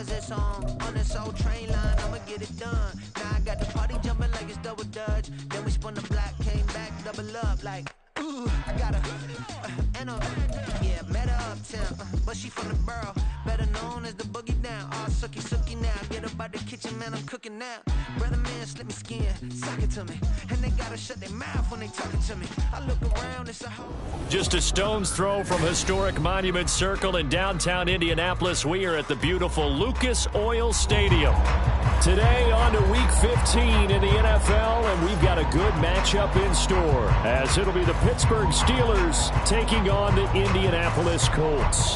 cause it's on this old train line, I'ma get it done. Now I got the party jumping like it's double dutch. Then we spun the block, came back, double up like, ooh, I got a, and a, yeah, met her uptown, but she from the borough, better known as the boogie down. All sookie now, get up out the kitchen, man, I'm cooking now. Brother man, slip me skin, sock it to me, and they gotta shut their mouth when they talking to me. I look around, it's a whole... Just a stone's throw from historic Monument Circle in downtown Indianapolis. We are at the beautiful Lucas Oil Stadium. Today on to Week 15 in the NFL, and we've got a good matchup in store, as it'll be the Pittsburgh Steelers taking on the Indianapolis Colts.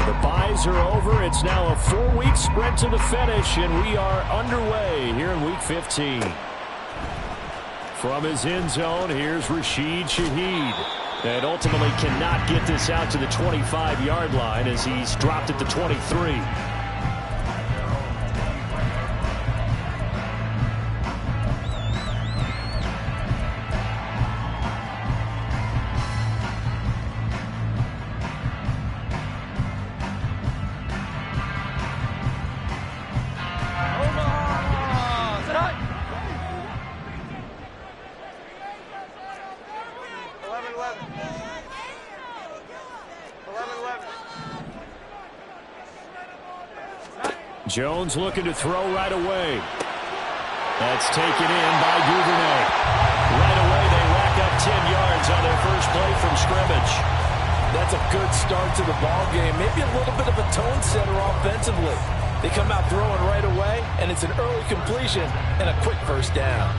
The byes are over. It's now a 4-week sprint to the finish, and we are underway here in Week 15. From his end zone, here's Rashid Shaheed. And ultimately cannot get this out to the 25-yard line as he's dropped at the 23. Jones looking to throw right away. That's taken in by Duvernay. Right away they rack up 10 yards on their first play from scrimmage. That's a good start to the ball game. Maybe a little bit of a tone setter offensively. They come out throwing right away, and it's an early completion and a quick first down.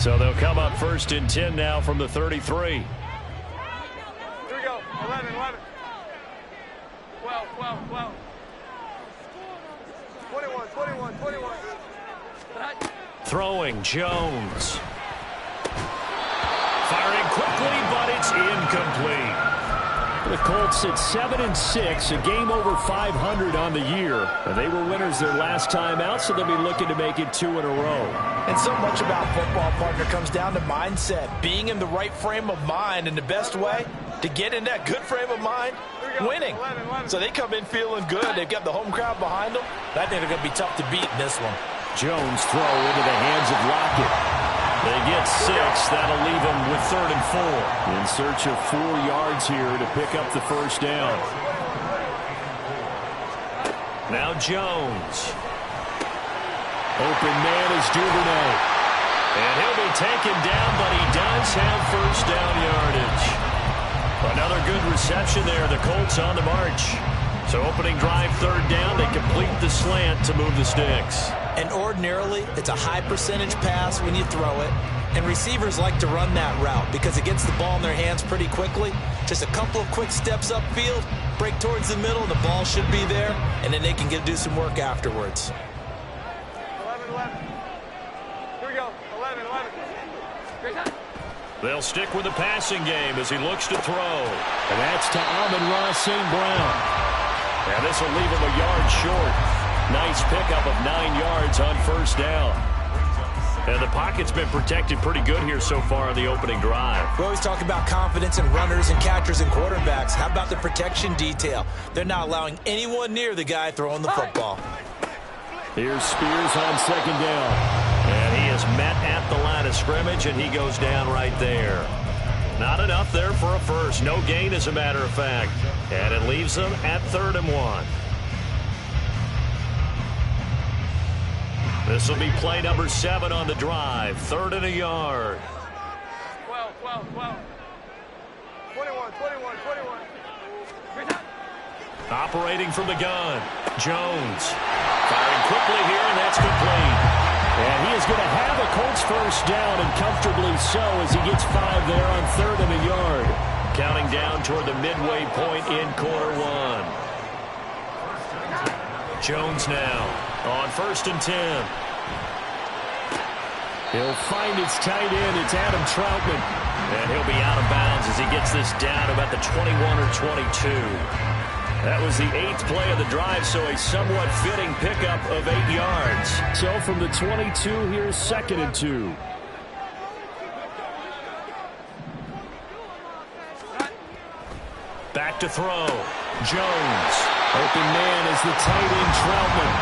So they'll come up first and 10 now from the 33. Here we go. 11. 12. 21. Throwing Jones. Firing quickly, but it's incomplete. The Colts at 7-6, a game over 500 on the year. And they were winners their last time out, so they'll be looking to make it 2 in a row. And so much about football, partner, comes down to mindset. Being in the right frame of mind, and the best way to get in that good frame of mind, winning. 11. So they come in feeling good. They've got the home crowd behind them. I think they're going to be tough to beat in this one. Jones throw into the hands of Lockett. They get 6. That'll leave them with 3rd and 4. In search of 4 yards here to pick up the first down. Now Jones. Open man is Duvernay. And he'll be taken down, but he does have first down yardage. Another good reception there. The Colts on the march. So opening drive, 3rd down. They complete the slant to move the sticks. And ordinarily, it's a high percentage pass when you throw it. And receivers like to run that route because it gets the ball in their hands pretty quickly. Just a couple of quick steps upfield, break towards the middle, and the ball should be there. And then they can do some work afterwards. 11. Here we go. 11. Great time. They'll stick with the passing game as he looks to throw. And that's to Amon-Ra St. Brown. And this will leave him a yard short. Nice pickup of 9 yards on first down. And the pocket's been protected pretty good here so far in the opening drive. We always talk about confidence in runners and catchers and quarterbacks. How about the protection detail? They're not allowing anyone near the guy throwing the football. Here's Spears on 2nd down. And he is met at the line of scrimmage, and he goes down right there. Not enough there for a first. No gain, as a matter of fact. And it leaves them at 3rd and 1. This will be play number 7 on the drive. 3rd and a yard. 12. 21. Operating from the gun. Jones. Firing quickly here, and that's complete. And he is going to have a Colts first down, and comfortably so, as he gets 5 there on 3rd and a yard. Counting down toward the midway point in quarter 1. Jones now on 1st and 10. He'll find his tight end. It's Adam Troutman. And he'll be out of bounds as he gets this down about the 21 or 22. That was the 8th play of the drive, so a somewhat fitting pickup of 8 yards. So from the 22, here's 2nd and 2. to throw. Jones. Open man is the tight end, Troutman.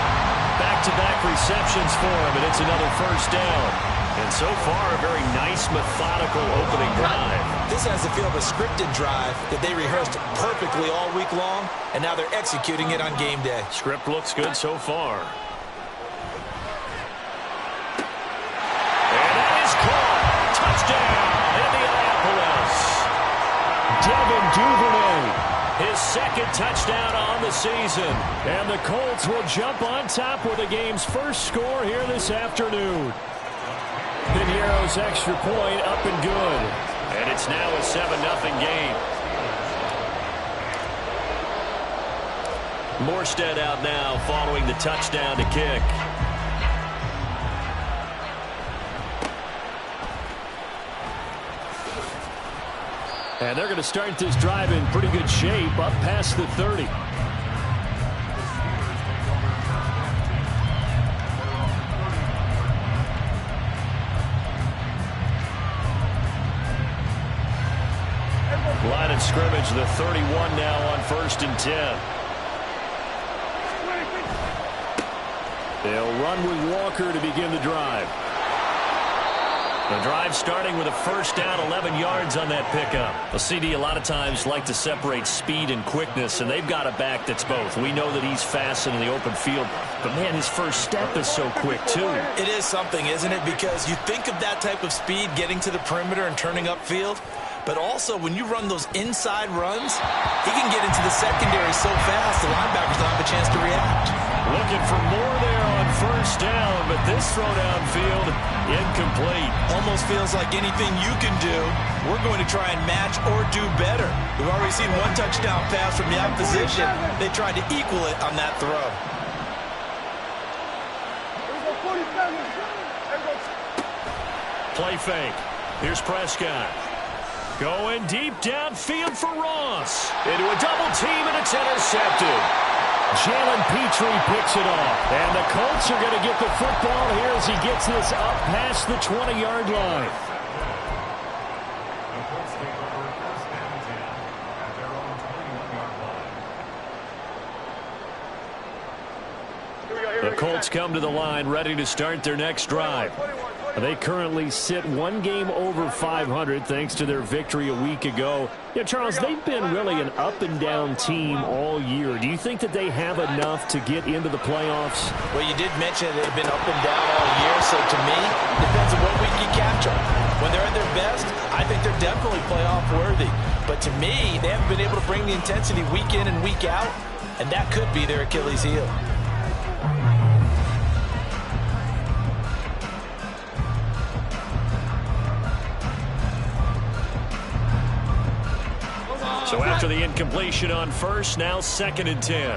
Back-to-back receptions for him, and it's another first down. And so far, a very nice, methodical opening drive. This has the feel of a scripted drive that they rehearsed perfectly all week long, and now they're executing it on game day. Script looks good so far. And that is caught. Touchdown, Indianapolis. Devin Duvernay. His second touchdown on the season. And the Colts will jump on top with the game's first score here this afternoon. Piñeiro's extra point up and good. And it's now a 7-0 game. Morstead out now following the touchdown to kick. And they're going to start this drive in pretty good shape, up past the 30. Line of scrimmage, the 31 now on 1st and 10. They'll run with Walker to begin the drive. The drive starting with a first down, 11 yards on that pickup. A CD a lot of times like to separate speed and quickness, and they've got a back that's both. We know that he's fast in the open field, but, man, his first step is so quick, too. It is something, isn't it? Because you think of that type of speed getting to the perimeter and turning upfield, but also when you run those inside runs, he can get into the secondary so fast the linebackers don't have a chance to react. Looking for more there on first down, but this throw downfield incomplete. Almost feels like anything you can do, we're going to try and match or do better. We've already seen one touchdown pass from the opposition. They tried to equal it on that throw. Play fake. Here's Prescott. Going deep downfield for Ross. Into a double team, and it's intercepted. Jalen Petrie picks it off. And the Colts are going to get the football here as he gets this up past the 20-yard line. The Colts come to the line ready to start their next drive. They currently sit one game over 500 thanks to their victory a week ago. Yeah, Charles, they've been really an up-and-down team all year. Do you think that they have enough to get into the playoffs? Well, you did mention they've been up and down all year, so to me, it depends on what week you catch them. When they're at their best, I think they're definitely playoff worthy. But to me, they haven't been able to bring the intensity week in and week out, and that could be their Achilles heel. So after the incompletion on first, now 2nd and 10.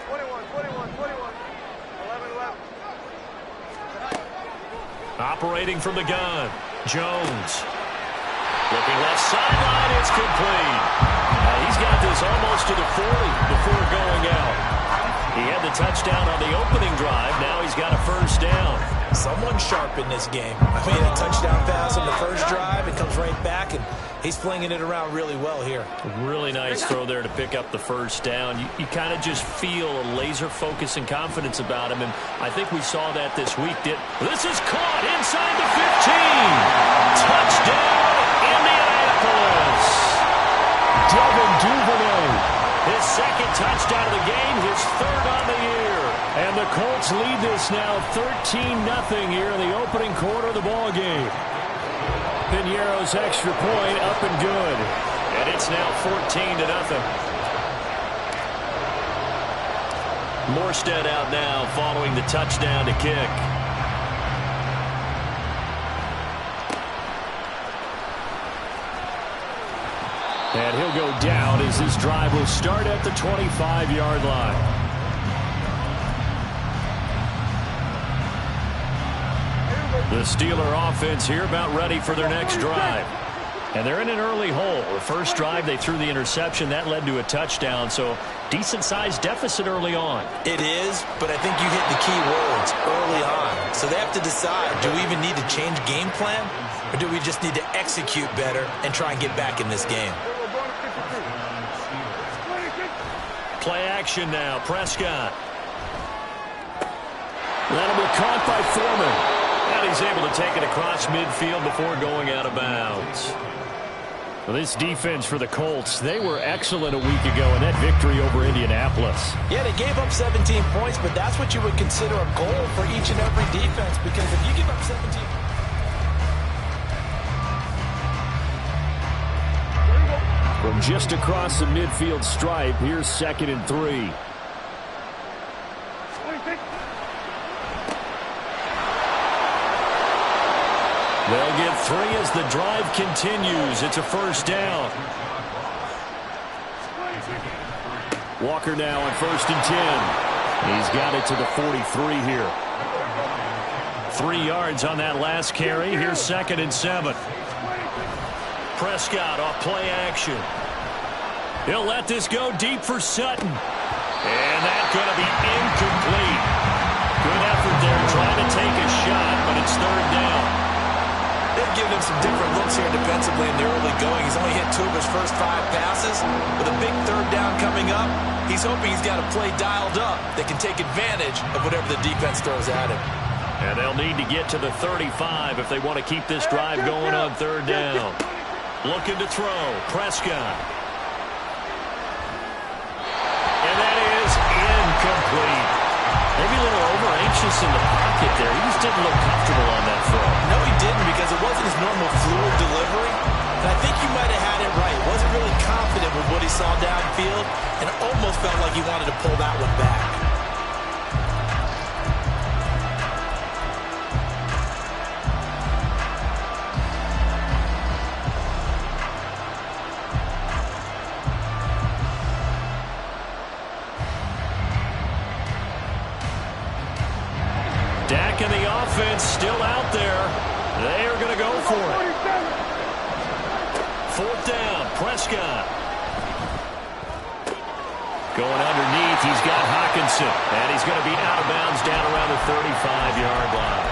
21, 21, 21. 11. Operating from the gun. Jones. Looking left sideline, it's complete. He's got this almost to the 40 before going out. He had the touchdown on the opening drive. Now he's got a first down. Someone sharp in this game. I mean, a touchdown pass on the first drive. It comes right back, and he's flinging it around really well here. Really nice throw there to pick up the first down. You kind of just feel a laser focus and confidence about him, and I think we saw that this week. This is caught inside the 15. Touchdown, Indianapolis. Devin Duvernay. His second touchdown of the game, his third on the year. And the Colts lead this now 13-0 here in the opening quarter of the ball game. Piñeiro's extra point up and good. And it's now 14-0. Morstead out now following the touchdown to kick. And he'll go down as this drive will start at the 25-yard line. The Steeler offense here about ready for their next drive. And they're in an early hole. The first drive, they threw the interception. That led to a touchdown, so decent-sized deficit early on. It is, but I think you hit the key words early on. So they have to decide, do we even need to change game plan, or do we just need to execute better and try and get back in this game? Play action now. Prescott. That'll be caught by Foreman. And he's able to take it across midfield before going out of bounds. Well, this defense for the Colts, they were excellent a week ago in that victory over Indianapolis. Yeah, they gave up 17 points, but that's what you would consider a goal for each and every defense, because if you give up 17 from just across the midfield stripe, here's 2nd and 3. They'll get 3 as the drive continues. It's a first down. Walker now on 1st and 10. He's got it to the 43 here. 3 yards on that last carry. Here's 2nd and 7. Prescott off play action. He'll let this go deep for Sutton. And that's going to be incomplete. Good effort there trying to take a shot, but it's 3rd down. They've given him some different looks here defensively in the early going. He's only hit 2 of his first 5 passes. With a big 3rd down coming up, he's hoping he's got a play dialed up that can take advantage of whatever the defense throws at him. And they'll need to get to the 35 if they want to keep this drive going on 3rd down. Looking to throw. Prescott. And that is incomplete. Maybe a little over-anxious in the pocket there. He just didn't look comfortable on that throw. No, he didn't, because it wasn't his normal fluid delivery. And I think you might have had it right. Wasn't really confident with what he saw downfield, and almost felt like he wanted to pull that one back. Dak and the offense still out there. They are going to go for it. 4th down, Prescott. Going underneath, he's got Hockenson. And he's going to be out of bounds down around the 35-yard line.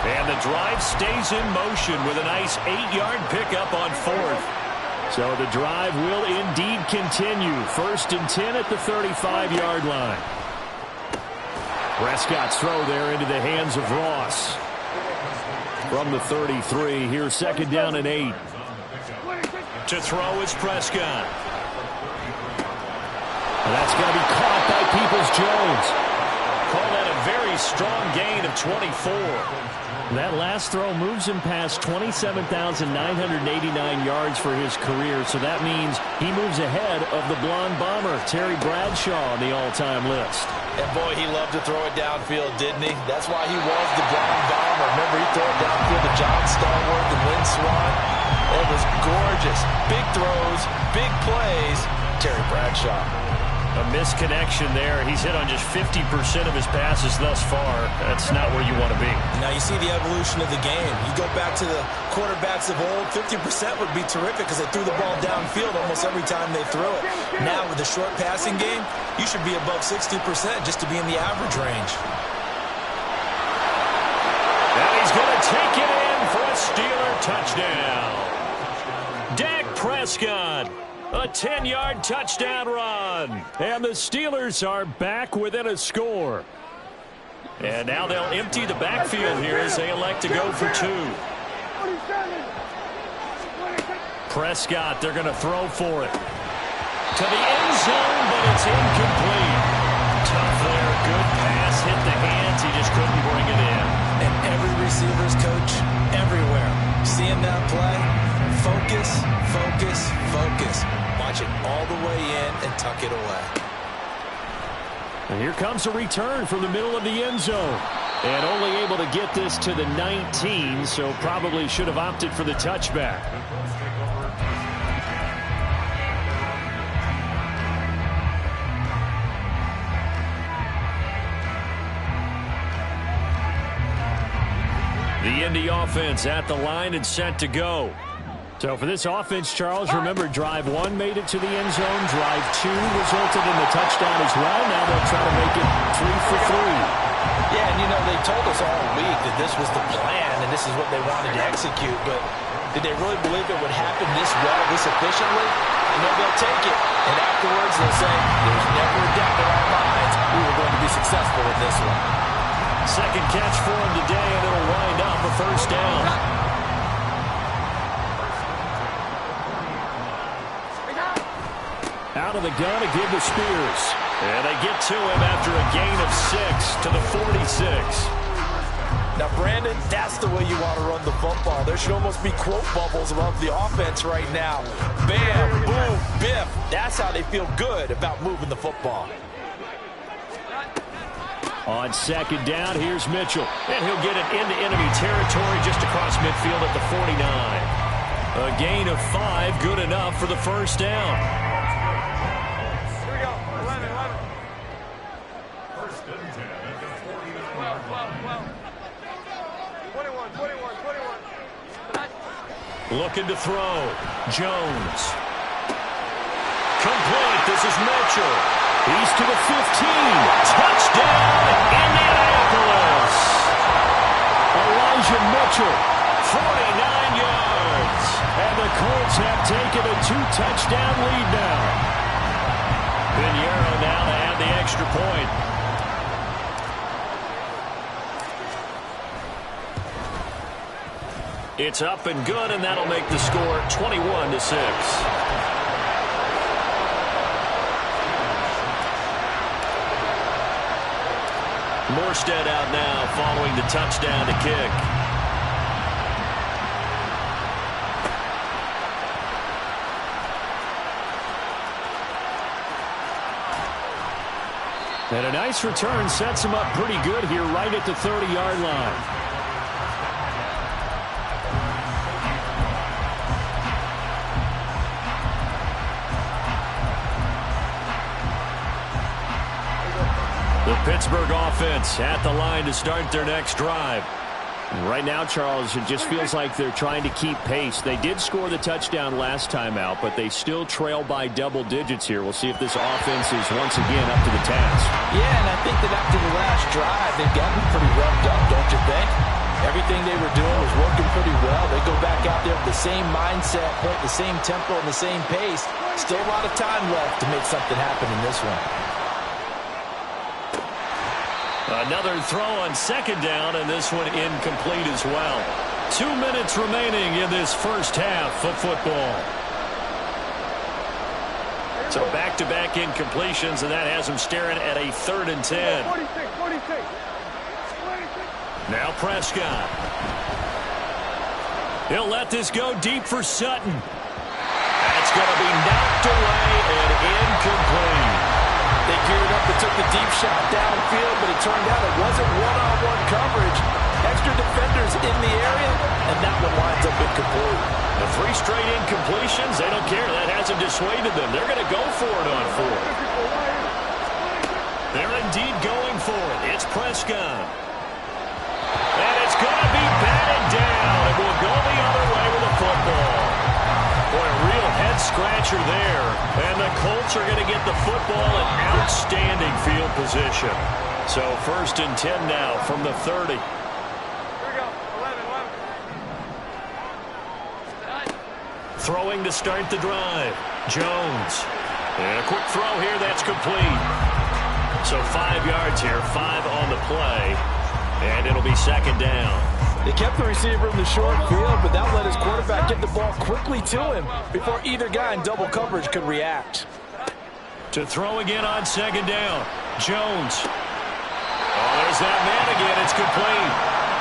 And the drive stays in motion with a nice 8-yard pickup on 4th. So the drive will indeed continue. 1st and 10 at the 35-yard line. Prescott's throw there into the hands of Ross. From the 33, here's 2nd down and 8. To throw is Prescott. And that's going to be caught by Peoples-Jones. Call that a very strong gain of 24. That last throw moves him past 27,989 yards for his career, so that means he moves ahead of the blonde bomber, Terry Bradshaw, on the all-time list. And boy, he loved to throw it downfield, didn't he? That's why he was the blonde bomber. Remember, he threw it downfield to John Stallworth and Lynn Swann. It was gorgeous. Big throws, big plays. Terry Bradshaw. A misconnection there. He's hit on just 50% of his passes thus far. That's not where you want to be. Now you see the evolution of the game. You go back to the quarterbacks of old, 50% would be terrific because they threw the ball downfield almost every time they threw it. Now with the short passing game, you should be above 60% just to be in the average range. And he's going to take it in for a Steeler touchdown. Dak Prescott. A 10-yard touchdown run. And the Steelers are back within a score. And now they'll empty the backfield here as they elect to go for 2. Prescott, they're going to throw for it. To the end zone, but it's incomplete. Tough there. Good pass. Hit the hands. He just couldn't bring it in. And every receiver's coach everywhere. Seeing that play, focus, focus, focus. Watch it all the way in and tuck it away. And here comes a return from the middle of the end zone. And only able to get this to the 19, so probably should have opted for the touchback. The Indy offense at the line and set to go. So for this offense, Charles, remember, drive 1 made it to the end zone. Drive 2 resulted in the touchdown as well. Now they'll try to make it 3 for 3. Yeah, and you know, they told us all week that this was the plan and this is what they wanted to execute, but did they really believe it would happen this well, this efficiently? I know they'll take it. And afterwards, they'll say, there's never a doubt in our minds we were going to be successful in this one. Second catch for him today, and it'll wind up a first down. Out of the gun to give to Spears. And they get to him after a gain of 6 to the 46. Now, Brandon, that's the way you want to run the football. There should almost be quote bubbles above the offense right now. Bam, boom, biff. That's how they feel good about moving the football. On second down, here's Mitchell. And he'll get it into enemy territory just across midfield at the 49. A gain of 5, good enough for the first down. Looking to throw. Jones. Complete. This is Mitchell. He's to the 15. Touchdown, Indianapolis. Elijah Mitchell, 49 yards. And the Colts have taken a 2-touchdown lead now. Pinheiro now to add the extra point. It's up and good, and that'll make the score 21-6. Morstead out now following the touchdown to kick. And a nice return sets him up pretty good here right at the 30-yard line. The Pittsburgh offense at the line to start their next drive. Right now, Charles, it just feels like they're trying to keep pace. They did score the touchdown last time out, but they still trail by double digits here. We'll see if this offense is once again up to the task. Yeah, and I think that after the last drive, they've gotten pretty revved up, don't you think? Everything they were doing was working pretty well. They go back out there with the same mindset, the same tempo, and the same pace. Still a lot of time left to make something happen in this one. Another throw on second down, and this one incomplete as well. 2 minutes remaining in this first half of football. So back-to-back incompletions, and that has them staring at a 3rd and 10. 46. Now Prescott. He'll let this go deep for Sutton. That's going to be knocked away and incomplete. They geared up and took the deep shot downfield, but it turned out it wasn't one-on-one coverage. Extra defenders in the area, and that one winds up incomplete. The 3 straight incompletions, they don't care. That hasn't dissuaded them. They're going to go for it on 4th. They're indeed going for it. It's Prescott. And it's going to be batted down. It will go the other way with the football. Boy, a real head-scratcher there. And the Colts are going to get the football in outstanding field position. So 1st and 10 now from the 30. Here we go. 11. Throwing to start the drive. Jones. And a quick throw here. That's complete. So 5 yards here. 5 on the play. And it'll be second down. They kept the receiver in the short field, but that let his quarterback get the ball quickly to him before either guy in double coverage could react. To throw again on second down. Jones. Oh, there's that man again. It's complete.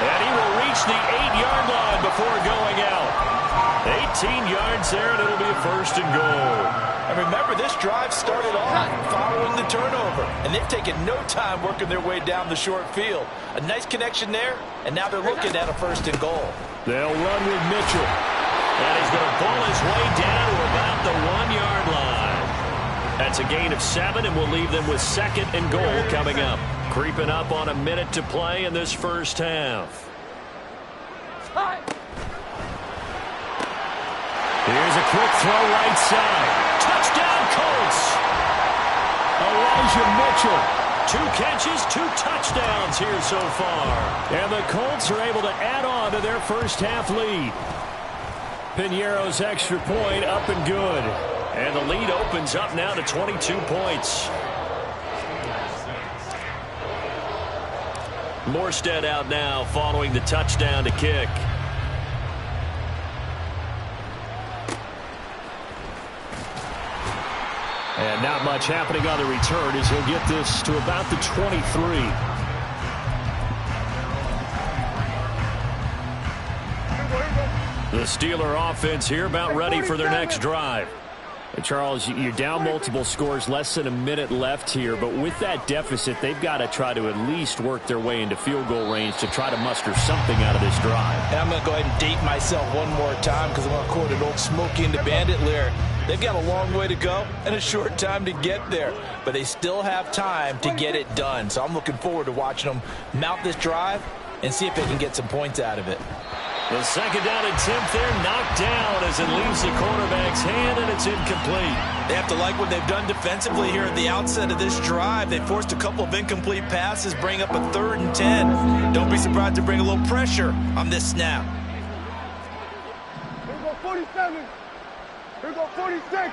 And he will reach the 8-yard line before going out. 18 yards there, and it'll be a 1st and goal. And remember, this drive started off following the turnover, and they've taken no time working their way down the short field. A nice connection there, and now they're looking at a 1st and goal. They'll run with Mitchell. And he's going to pull his way down to about the 1-yard line. That's a gain of 7, and we'll leave them with 2nd and goal coming up. Creeping up on a minute to play in this first half. Here's a quick throw right side. Touchdown, Colts. Elijah Mitchell. 2 catches, 2 touchdowns here so far. And the Colts are able to add on to their first half lead. Pinheiro's extra point up and good. And the lead opens up now to 22 points. Morstead out now following the touchdown to kick. And not much happening on the return as he'll get this to about the 23. The Steeler offense here about ready for their next drive. Charles, you're down multiple scores, less than a minute left here, but with that deficit, they've got to try to at least work their way into field goal range to try to muster something out of this drive. And I'm going to go ahead and date myself one more time because I'm going to quote an old Smokey and the Bandit lyric. They've got a long way to go and a short time to get there, but they still have time to get it done. So I'm looking forward to watching them mount this drive and see if they can get some points out of it. The second down attempt there knocked down as it leaves the quarterback's hand, and it's incomplete. They have to like what they've done defensively here at the outset of this drive. They forced a couple of incomplete passes, bring up a 3rd and 10. Don't be surprised to bring a little pressure on this snap. Here go 47. Here go 46.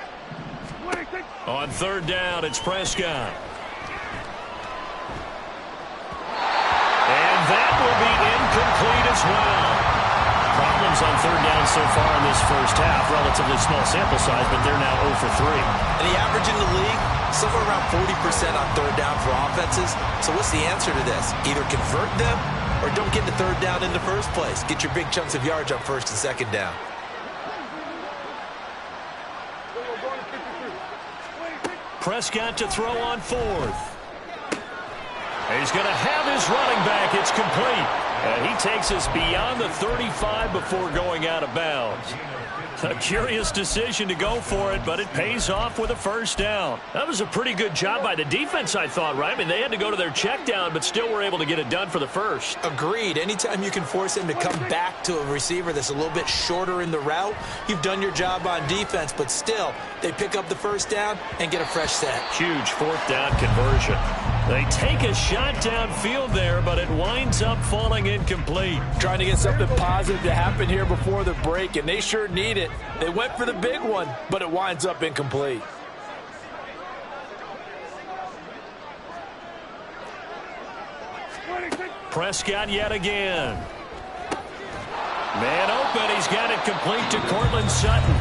26. On 3rd down, it's Prescott. And that will be incomplete as well. Problems on 3rd down so far in this first half. Relatively small sample size, but they're now 0 for 3. And the average in the league, somewhere around 40% on 3rd down for offenses. So what's the answer to this? Either convert them or don't get the 3rd down in the first place. Get your big chunks of yards on 1st and 2nd down. Prescott to throw on 4th. He's going to have his running back. It's complete. And he takes us beyond the 35 before going out of bounds. A curious decision to go for it, but it pays off with a 1st down. That was a pretty good job by the defense, I thought, right? I mean, they had to go to their check down, but still were able to get it done for the 1st. Agreed. Anytime you can force him to come back to a receiver that's a little bit shorter in the route, you've done your job on defense, but still, they pick up the 1st down and get a fresh set. Huge 4th down conversion. They take a shot downfield there, but it winds up falling incomplete. Trying to get something positive to happen here before the break, and they sure need it. They went for the big one, but it winds up incomplete. Prescott yet again. Man open. He's got it complete to Cortland Sutton.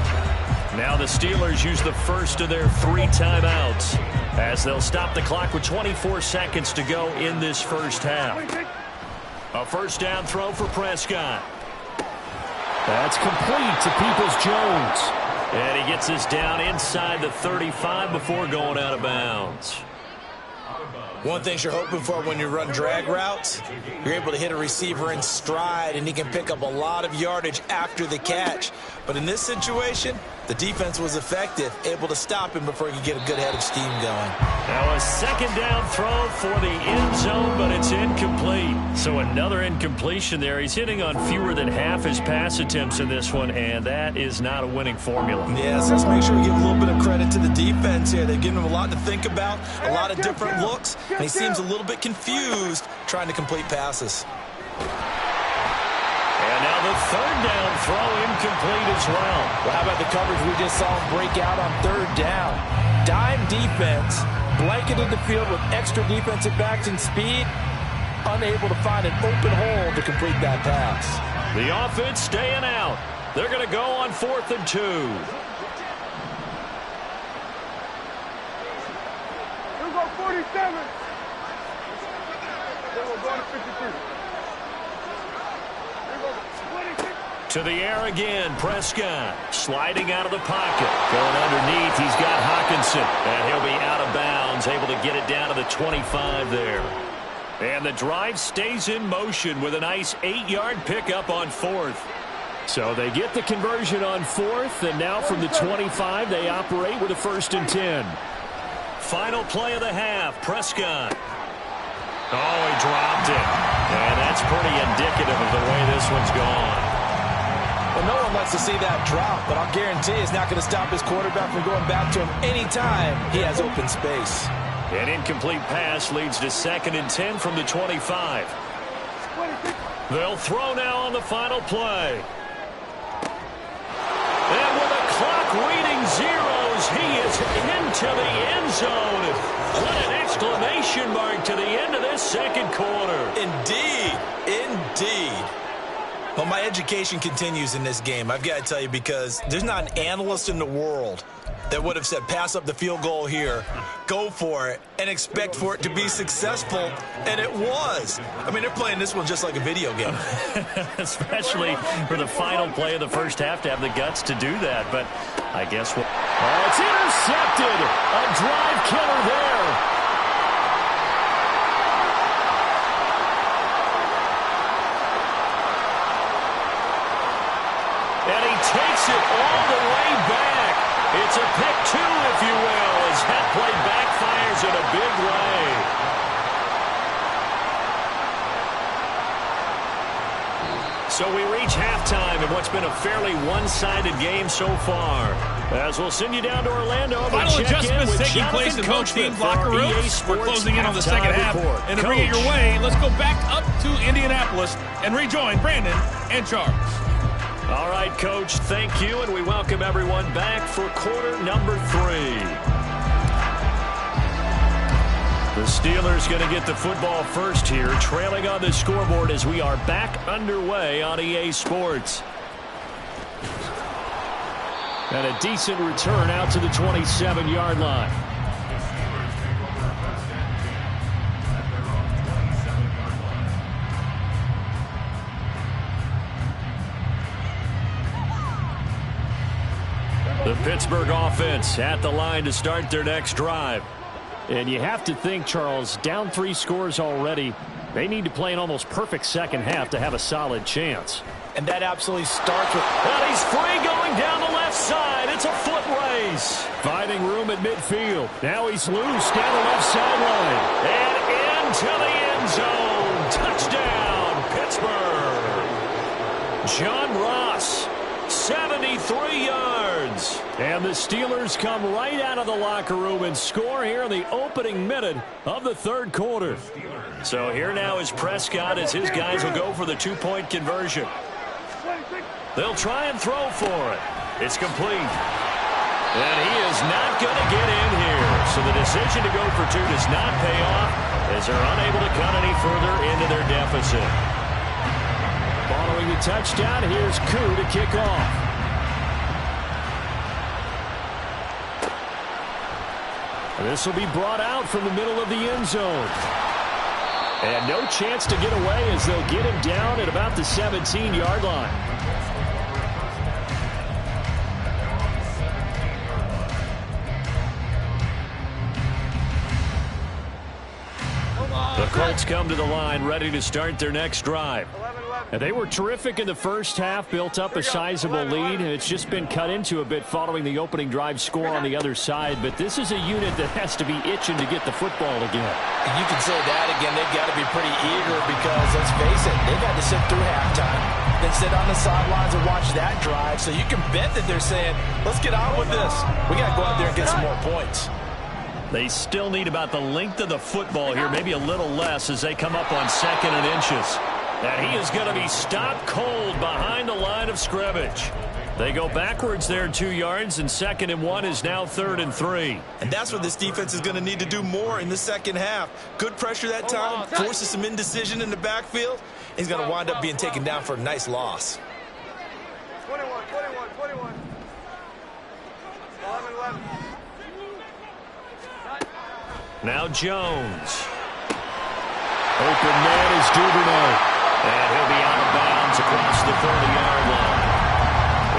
Now the Steelers use the first of their 3 timeouts as they'll stop the clock with 24 seconds to go in this first half. A 1st down throw for Prescott. That's complete to Peoples-Jones. And he gets us down inside the 35 before going out of bounds. One thing you're hoping for when you run drag routes, you're able to hit a receiver in stride, and he can pick up a lot of yardage after the catch. But in this situation, the defense was effective, able to stop him before he could get a good head of steam going. Now a 2nd down throw for the end zone, but it's incomplete. So another incompletion there. He's hitting on fewer than half his pass attempts in this one, and that is not a winning formula. Yeah, so let's make sure we give a little bit of credit to the defense here. They've given him a lot to think about, a lot of different looks, and he seems a little bit confused trying to complete passes. And now the 3rd down throw incomplete as well. Well, how about the coverage we just saw him break out on 3rd down? Dime defense, blanketed the field with extra defensive backs and speed, unable to find an open hole to complete that pass. The offense staying out. They're going to go on 4th and 2. Here go 47. Here go 53. To the air again, Prescott sliding out of the pocket. Going underneath, he's got Hawkinson, and he'll be out of bounds, able to get it down to the 25 there. And the drive stays in motion with a nice 8-yard pickup on 4th. So they get the conversion on 4th, and now from the 25, they operate with a 1st and 10. Final play of the half, Prescott. Oh, he dropped it. And that's pretty indicative of the way this one's gone. Well, no one wants to see that drop, but I'll guarantee it's not going to stop his quarterback from going back to him anytime he has open space. An incomplete pass leads to 2nd and 10 from the 25. They'll throw now on the final play. And with the clock reading zeros, into the end zone. What an exclamation mark to the end of this second quarter. Indeed. Indeed. Well, my education continues in this game, I've got to tell you, because there's not an analyst in the world that would have said pass up the field goal here, go for it, and expect for it to be successful, and it was. I mean, they're playing this one just like a video game. Especially for the final play of the first half to have the guts to do that, but I guess what... Oh, it's intercepted! A drive killer there. And he takes it all the way back. It's a pick two, if you will, as that play backfires in a big way. So we reach halftime in what's been a fairly one-sided game so far. As we'll send you down to Orlando. Final adjustments taking place in both teams' locker rooms. We're closing in on the second half. And to bring it your way, let's go back up to Indianapolis and rejoin Brandon and Charles. All right, Coach, thank you, and we welcome everyone back for quarter number 3. The Steelers going to get the football first here, trailing on the scoreboard as we are back underway on EA Sports. And a decent return out to the 27-yard line. The Pittsburgh offense at the line to start their next drive. And you have to think, Charles, down 3 scores already. They need to play an almost perfect second half to have a solid chance. And that absolutely starts with... And he's free going down the left side. It's a foot race. Finding room at midfield. Now he's loose down the left sideline. And into the end zone. Touchdown, Pittsburgh. John Ross. 73 yards. And the Steelers come right out of the locker room and score here in the opening minute of the third quarter. So here now is Prescott as his guys will go for the 2-point conversion. They'll try and throw for it. It's complete. And he is not going to get in here. So the decision to go for 2 does not pay off as they're unable to cut any further into their deficit. Following the touchdown, here's Koo to kick off. And this will be brought out from the middle of the end zone. And no chance to get away as they'll get him down at about the 17-yard line. The Colts come to the line, ready to start their next drive. And they were terrific in the first half, built up a sizable lead, and it's just been cut into a bit following the opening drive score on the other side. But this is a unit that has to be itching to get the football again. And you can say that again. They've got to be pretty eager because, let's face it, they've had to sit through halftime, then sit on the sidelines and watch that drive. So you can bet that they're saying, let's get on with this. We got to go out there and get some more points. They still need about the length of the football here, maybe a little less as they come up on 2nd and inches. And he is going to be stopped cold behind the line of scrimmage. They go backwards there 2 yards, and 2nd and 1 is now 3rd and 3. And that's what this defense is going to need to do more in the second half. Good pressure that time, forces some indecision in the backfield. He's going to wind up being taken down for a nice loss. 21. 11. Now Jones. Open man is Duvernay. And he'll be out of bounds across the 30-yard line.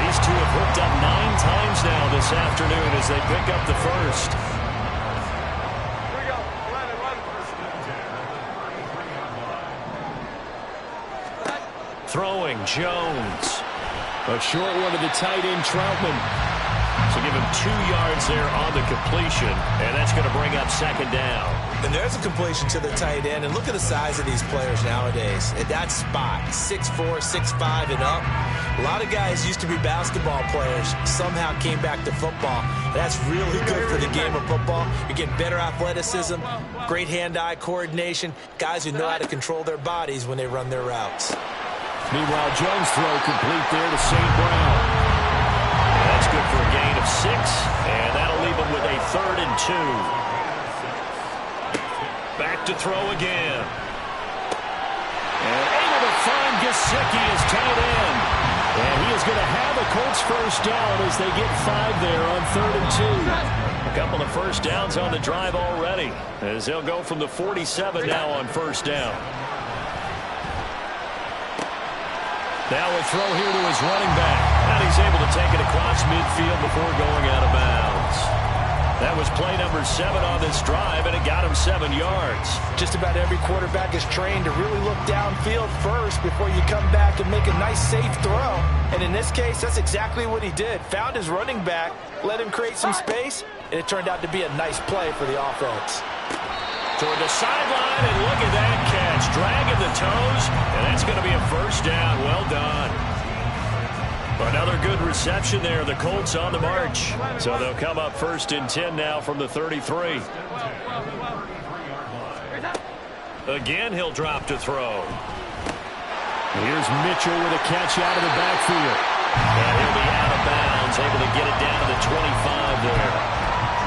These two have hooked up 9 times now this afternoon as they pick up the first. Here we go. 11. Throwing Jones. A short one to the tight end, Troutman. So give him 2 yards there on the completion, and that's going to bring up 2nd down. And there's a completion to the tight end, and look at the size of these players nowadays. At that spot, 6'4", 6'5", and up. A lot of guys used to be basketball players, somehow came back to football. That's really good for the game of football. You're getting better athleticism, great hand-eye coordination, guys who know how to control their bodies when they run their routes. Meanwhile, Jones' throw complete there to St. Brown. That's good good for a gain of 6, and that'll leave him with a 3rd and 2. Back to throw again. And able to find Gesicki as tight end. And he is going to have a Colts first down as they get 5 there on 3rd and 2. A couple of first downs on the drive already, as they'll go from the 47 now on first down. Now a throw here to his running back. And he's able to take it across midfield before going out of bounds. That was play number 7 on this drive, and it got him 7 yards. Just about every quarterback is trained to really look downfield first before you come back and make a nice, safe throw. And in this case, that's exactly what he did. Found his running back, let him create some space, and it turned out to be a nice play for the offense. Toward the sideline, and look at that catch. Dragging the toes, and that's going to be a first down. Well done. Another good reception there. The Colts on the march. So they'll come up 1st and 10 now from the 33. Again, he'll drop to throw. Here's Mitchell with a catch out of the backfield. And he'll be out of bounds, able to get it down to the 25 there.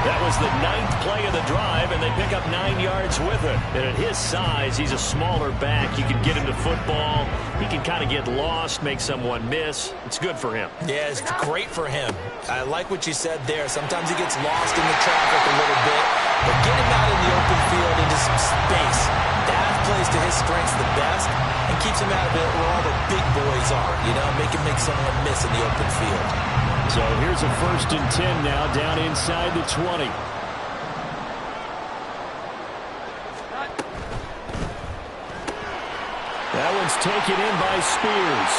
That was the 9th play of the drive, and they pick up 9 yards with it. And at his size, he's a smaller back. You can get him to football. He can kind of get lost, make someone miss. It's good for him. Yeah, it's great for him. I like what you said there. Sometimes he gets lost in the traffic a little bit, but get him out in the open field into some space. That plays to his strengths the best and keeps him out of it where all the big boys are, you know, make him make someone miss in the open field. So here's a 1st and 10 now down inside the 20. That one's taken in by Spears.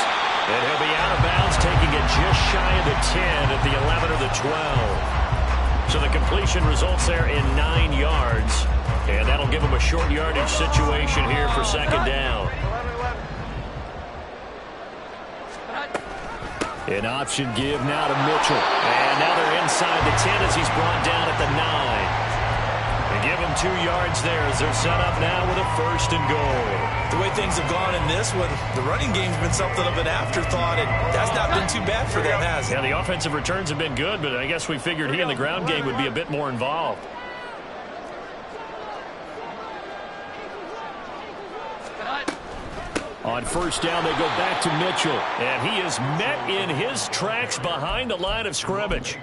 And he'll be out of bounds, taking it just shy of the 10 at the 11 or the 12. So the completion results there in 9 yards. And that'll give him a short yardage situation here for 2nd down. An option give now to Mitchell. And now they're inside the 10 as he's brought down at the 9. They give him 2 yards there as they're set up now with a 1st and goal. The way things have gone in this one, the running game's been something of an afterthought, and that's not been too bad for them, has it? Yeah, the offensive returns have been good, but I guess we figured he in the ground game would be a bit more involved. On 1st down, they go back to Mitchell. And he is met in his tracks behind the line of scrimmage.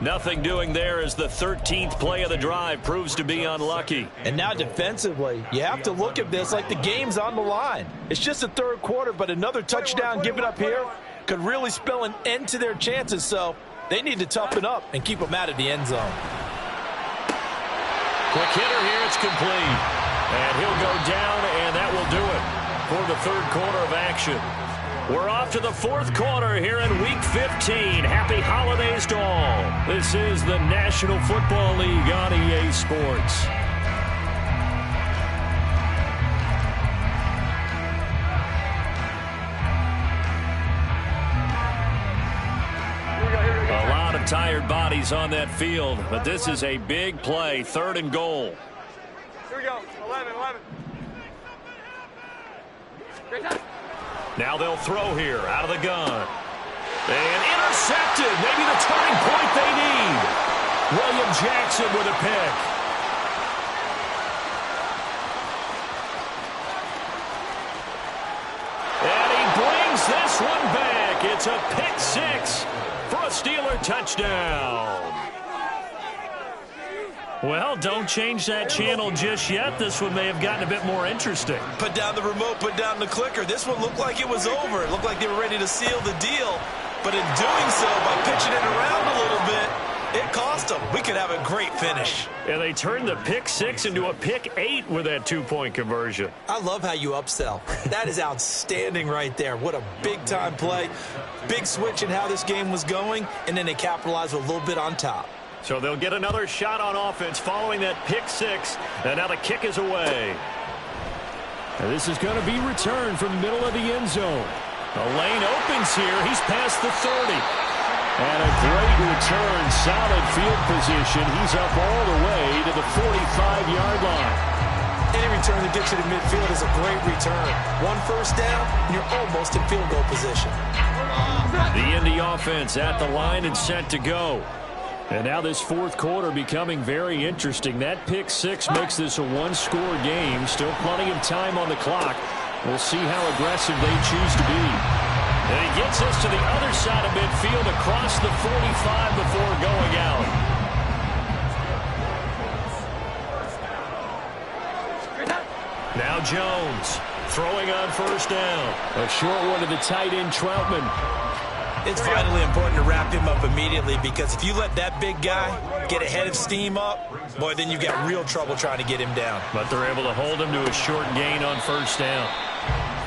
Nothing doing there as the 13th play of the drive proves to be unlucky. And now defensively, you have to look at this like the game's on the line. It's just the 3rd quarter, but another touchdown given up here could really spell an end to their chances. So they need to toughen up and keep them out of the end zone. Quick hitter here, it's complete. And he'll go down, and that will do it for the 3rd quarter of action. We're off to the 4th quarter here in Week 15. Happy holidays to all. This is the National Football League on EA Sports. A lot of tired bodies on that field, but this is a big play, 3rd and goal. Here we go, 11. Now they'll throw here out of the gun. And intercepted. Maybe the turning point they need. William Jackson with a pick. And he brings this one back. It's a pick 6 for a Steeler touchdown. Well, don't change that channel just yet. This one may have gotten a bit more interesting. Put down the remote, put down the clicker. This one looked like it was over. It looked like they were ready to seal the deal. But in doing so, by pitching it around a little bit, it cost them. We could have a great finish. And they turned the pick 6 into a pick 8 with that 2-point conversion. I love how you upsell. That is outstanding right there. What a big-time play. Big switch in how this game was going, and then they capitalized with a little bit on top. So they'll get another shot on offense following that pick 6. And now the kick is away. And this is going to be returned from the middle of the end zone. The lane opens here. He's past the 30. And a great return. Solid field position. He's up all the way to the 45-yard line. And he return to get you to midfield is a great return. 1 first down, and you're almost in field goal position. The Indy offense at the line and set to go. And now this fourth quarter becoming very interesting. That pick six makes this a one-score game. Still plenty of time on the clock. We'll see how aggressive they choose to be. And he gets us to the other side of midfield across the 45 before going out. Now Jones throwing on first down. A short one to the tight end, Troutman. It's vitally important to wrap him up immediately, because if you let that big guy get a head of steam up, boy, then you've got real trouble trying to get him down. But they're able to hold him to a short gain on first down.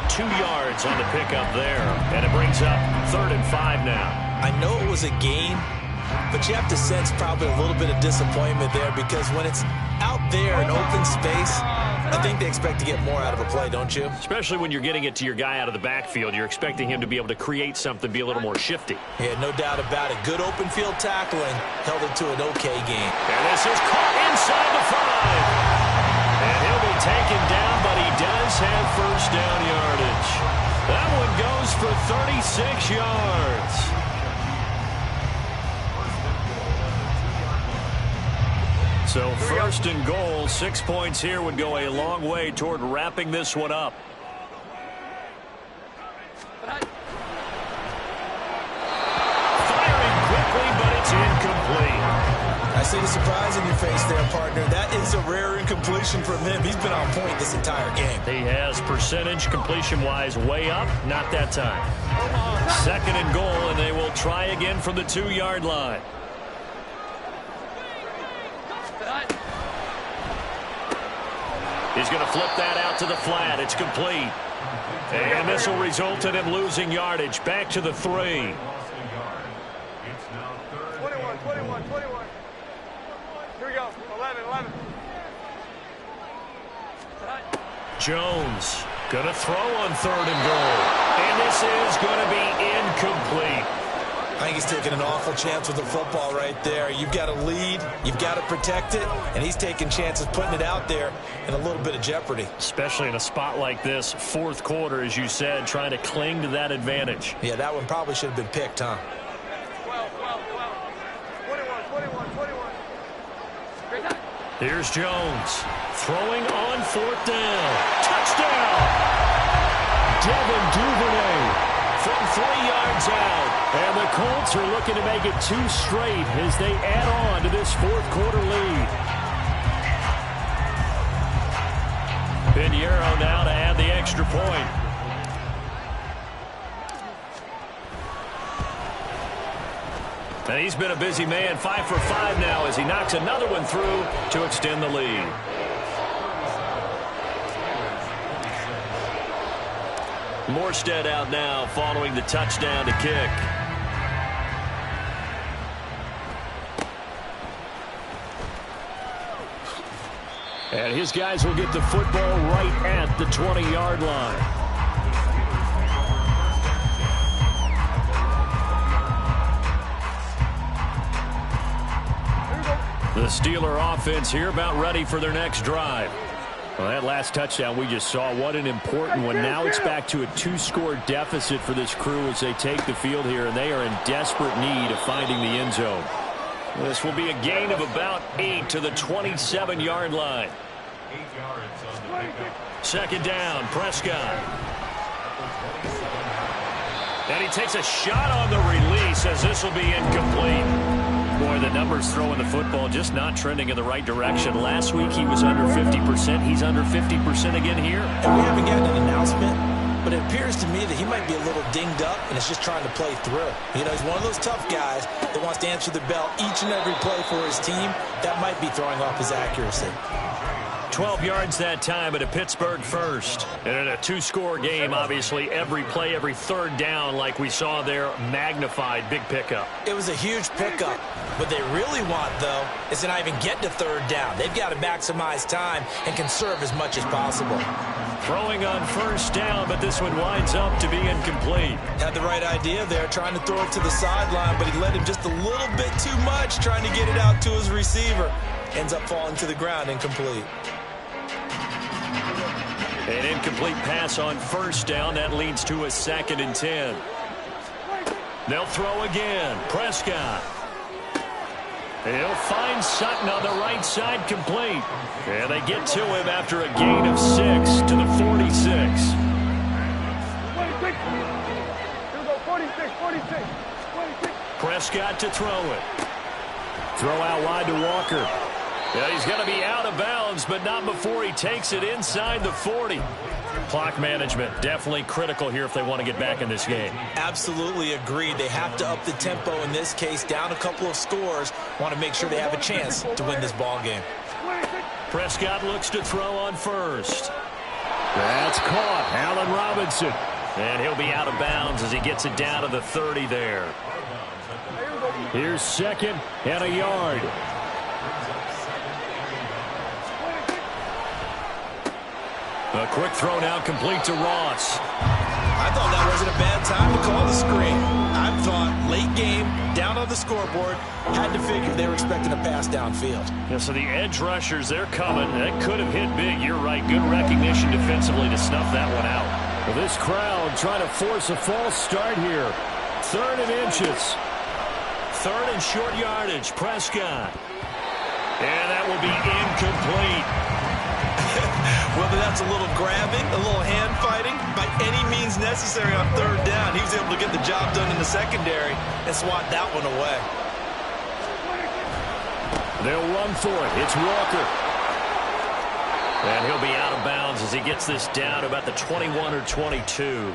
2 yards on the pickup there, and it brings up 3rd and 5 now. I know it was a gain, but you have to sense probably a little bit of disappointment there, because when it's out there in open space, I think they expect to get more out of a play, don't you? Especially when you're getting it to your guy out of the backfield. You're expecting him to be able to create something, be a little more shifty. Yeah, no doubt about it. Good open field tackling held it to an okay game. And this is caught inside the 5. And he'll be taken down, but he does have first down yardage. That one goes for 36 yards. So first and goal, 6 points here would go a long way toward wrapping this one up. Firing quickly, but it's incomplete. I see the surprise in your face there, partner. That is a rare incompletion from him. He's been on point this entire game. He has percentage completion-wise way up, not that time. 2nd and goal, and they will try again from the 2-yard line. He's going to flip that out to the flat. It's complete. And this will result in him losing yardage. Back to the 3. 21. Here we go. 11. Jones going to throw on 3rd and goal. And this is going to be incomplete. I think he's taking an awful chance with the football right there. You've got to lead, you've got to protect it, and he's taking chances putting it out there in a little bit of jeopardy. Especially in a spot like this, fourth quarter, as you said, trying to cling to that advantage. Yeah, that one probably should have been picked, huh? 21. Here's Jones throwing on 4th down. Touchdown! Devin Duvernay from 3 yards out. And the Colts are looking to make it 2 straight as they add on to this fourth quarter lead. Pinheiro now to add the extra point. And he's been a busy man, 5 for 5 now as he knocks another one through to extend the lead. Morstead out now following the touchdown to kick. And his guys will get the football right at the 20-yard line. The Steeler offense here about ready for their next drive. Well, that last touchdown we just saw, what an important one. Now it's back to a 2-score deficit for this crew as they take the field here, and they are in desperate need of finding the end zone. This will be a gain of about 8 to the 27-yard line. 2nd down, Prescott. And he takes a shot on the release as this will be incomplete. Boy, the numbers throwing the football just not trending in the right direction. Last week he was under 50%. He's under 50% again here. And we haven't gotten an announcement, but it appears to me that he might be a little dinged up and is just trying to play through. You know, he's one of those tough guys that wants to answer the bell each and every play for his team. That might be throwing off his accuracy. 12 yards that time at a Pittsburgh first. And in a 2-score game, obviously, every play, every 3rd down, like we saw there, magnified, big pickup. It was a huge pickup. What they really want, though, is to not even get to 3rd down. They've got to maximize time and conserve as much as possible. Throwing on 1st down, but this one winds up to be incomplete. Had the right idea there, trying to throw it to the sideline, but he led him just a little bit too much, trying to get it out to his receiver. Ends up falling to the ground, incomplete. An incomplete pass on first down. That leads to a 2nd and 10. They'll throw again. Prescott. He'll find Sutton on the right side, complete. And they get to him after a gain of 6 to the 46. 46. Prescott to throw it. Throw out wide to Walker. Yeah, he's going to be out of bounds, but not before he takes it inside the 40. Clock management, definitely critical here if they want to get back in this game. Absolutely agreed. They have to up the tempo in this case, down a couple of scores. Want to make sure they have a chance to win this ball game. Prescott looks to throw on first. That's caught. Allen Robinson. And he'll be out of bounds as he gets it down to the 30 there. Here's 2nd and a yard. A quick throw now complete to Ross. I thought that wasn't a bad time to call the screen. I thought late game, down on the scoreboard, had to figure they were expecting a pass downfield. Yeah, so the edge rushers, they're coming. That could have hit big. You're right. Good recognition defensively to snuff that one out. Well, this crowd trying to force a false start here. 3rd and inches. 3rd and short yardage. Prescott. And that will be incomplete. Whether that's a little grabbing, a little hand fighting, by any means necessary on 3rd down, he was able to get the job done in the secondary and swat that one away. They'll run for it. It's Walker. And he'll be out of bounds as he gets this down about the 21 or 22.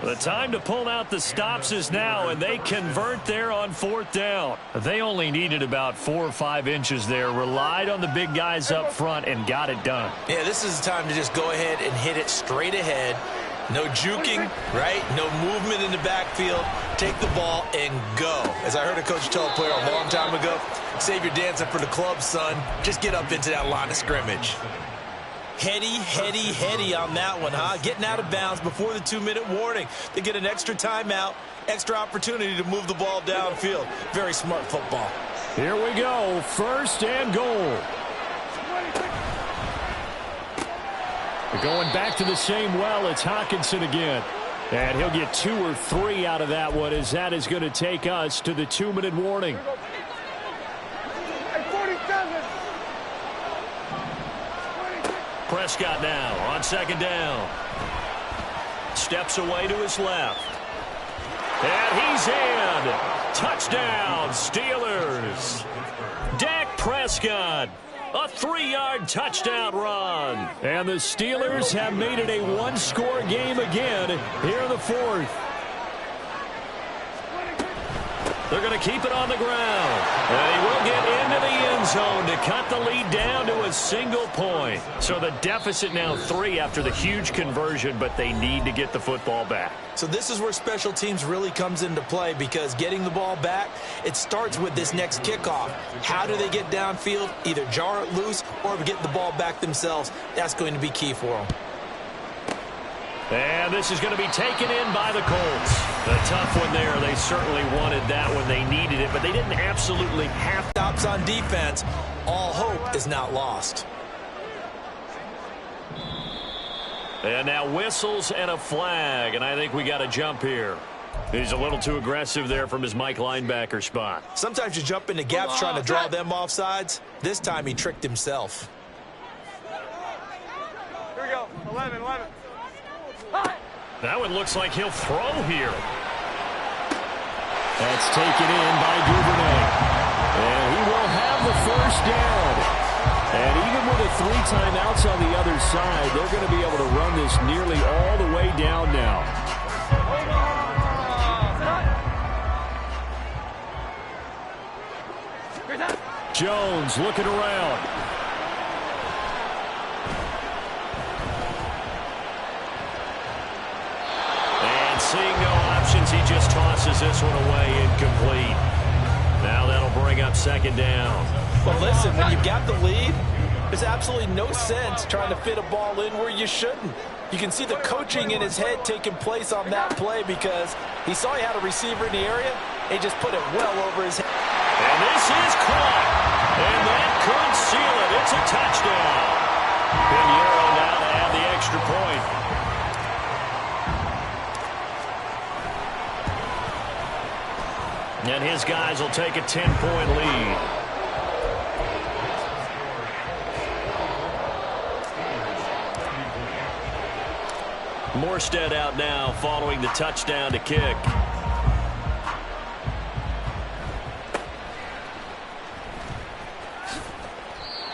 The time to pull out the stops is now, and they convert there on 4th down. They only needed about 4 or 5 inches there, relied on the big guys up front, and got it done. Yeah, this is the time to just go ahead and hit it straight ahead. No juking, right? No movement in the backfield. Take the ball and go. As I heard a coach tell a player a long time ago, save your dancing for the club, son. Just get up into that line of scrimmage. Heady on that one, huh? Getting out of bounds before the 2-minute warning. They get an extra timeout, extra opportunity to move the ball downfield. Very smart football. Here we go. 1st and goal. We're going back to the same well. It's Hockenson again. And he'll get 2 or 3 out of that one, as that is going to take us to the 2-minute warning. Prescott now on 2nd down. Steps away to his left. And he's in. Touchdown, Steelers. Dak Prescott. A 3-yard touchdown run. And the Steelers have made it a 1-score game again here in the 4th. They're going to keep it on the ground. And he will get into the end zone to cut the lead down to a single point. So the deficit now 3 after the huge conversion, but they need to get the football back. So this is where special teams really comes into play, because getting the ball back, it starts with this next kickoff. How do they get downfield? Either jar it loose or get the ball back themselves. That's going to be key for them. And this is going to be taken in by the Colts. A tough one there. They certainly wanted that when they needed it, but they didn't absolutely have stops on defense. All hope is not lost. And now whistles and a flag, and I think we got a jump here. He's a little too aggressive there from his Mike linebacker spot. Sometimes you jump into gaps trying to draw them off sides. This time he tricked himself. Here we go. 11. That one looks like he'll throw here. That's taken in by Duvernay. And he will have the 1st down. And even with the 3 timeouts on the other side, they're going to be able to run this nearly all the way down now. Jones looking around. And seeing no options, he just tosses this one away, incomplete. Now that'll bring up 2nd down. Well, listen, when you've got the lead, there's absolutely no sense trying to fit a ball in where you shouldn't. You can see the coaching in his head taking place on that play, because he saw he had a receiver in the area, and he just put it well over his head. And this is caught. And that could seal it. It's a touchdown. Pinheiro now to have the extra extra point. And his guys will take a 10-point lead. Morstead out now following the touchdown to kick.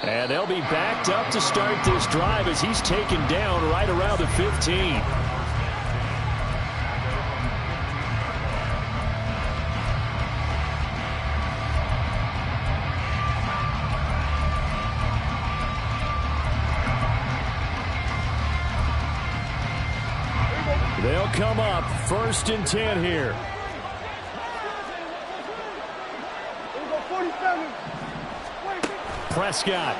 And they'll be backed up to start this drive as he's taken down right around the 15. They'll come up 1st and 10 here. Prescott.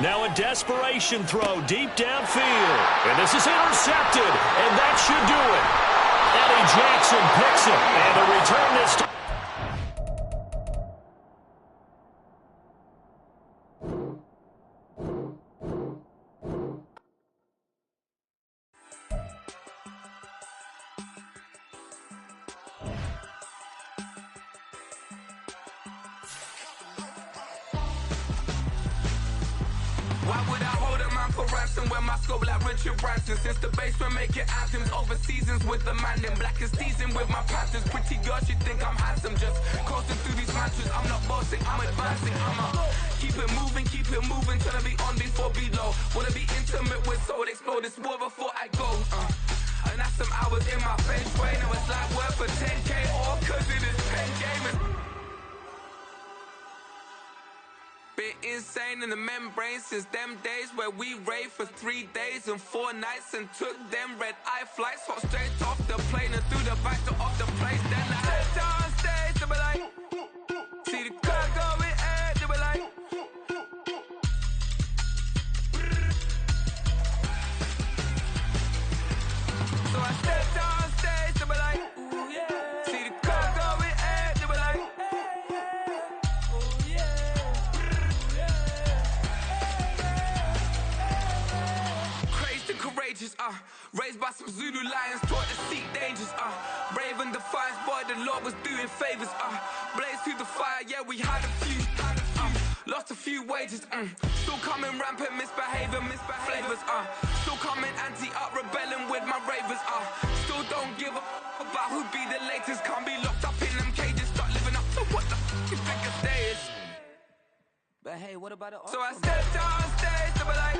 Now a desperation throw deep downfield. And this is intercepted. And that should do it. Eddie Jackson picks it. And the return this time. Why would I hold a man for ransom when my scope like Richard Branson? Since the basement making anthems over seasons with the man in black is teasing with my patterns. Pretty girl, she think I'm handsome. Just coasting through these mantras. I'm not bossing, I'm advancing. Keep it moving, trying to be on before below. Wanna be intimate with soul, explore this war before I go. And that's some hours in my bench way. Now it's like work for 10K all cause it is pen gaming. Been insane in the membrane since them days where we raved for 3 days and 4 nights and took them red-eye flights. Hot straight off the plane and through the back door of the place. Then I stepped on stage, they were like, see the crowd going air, they were like, so I stepped on stage, they were like, ooh yeah, see the crowd going air, they were like, courageous, raised by some Zulu lions, taught to seek dangers, brave and defiant, boy, the Lord was doing favors, blaze through the fire, yeah, we had a few, lost a few wages, still coming rampant, misbehaving, flavors, still coming anti-up, rebelling with my ravers, still don't give a about who be the latest, can't be locked up in them cages, start living up to what the you think a day is. But hey, what about it? So I stepped on stage, they were like,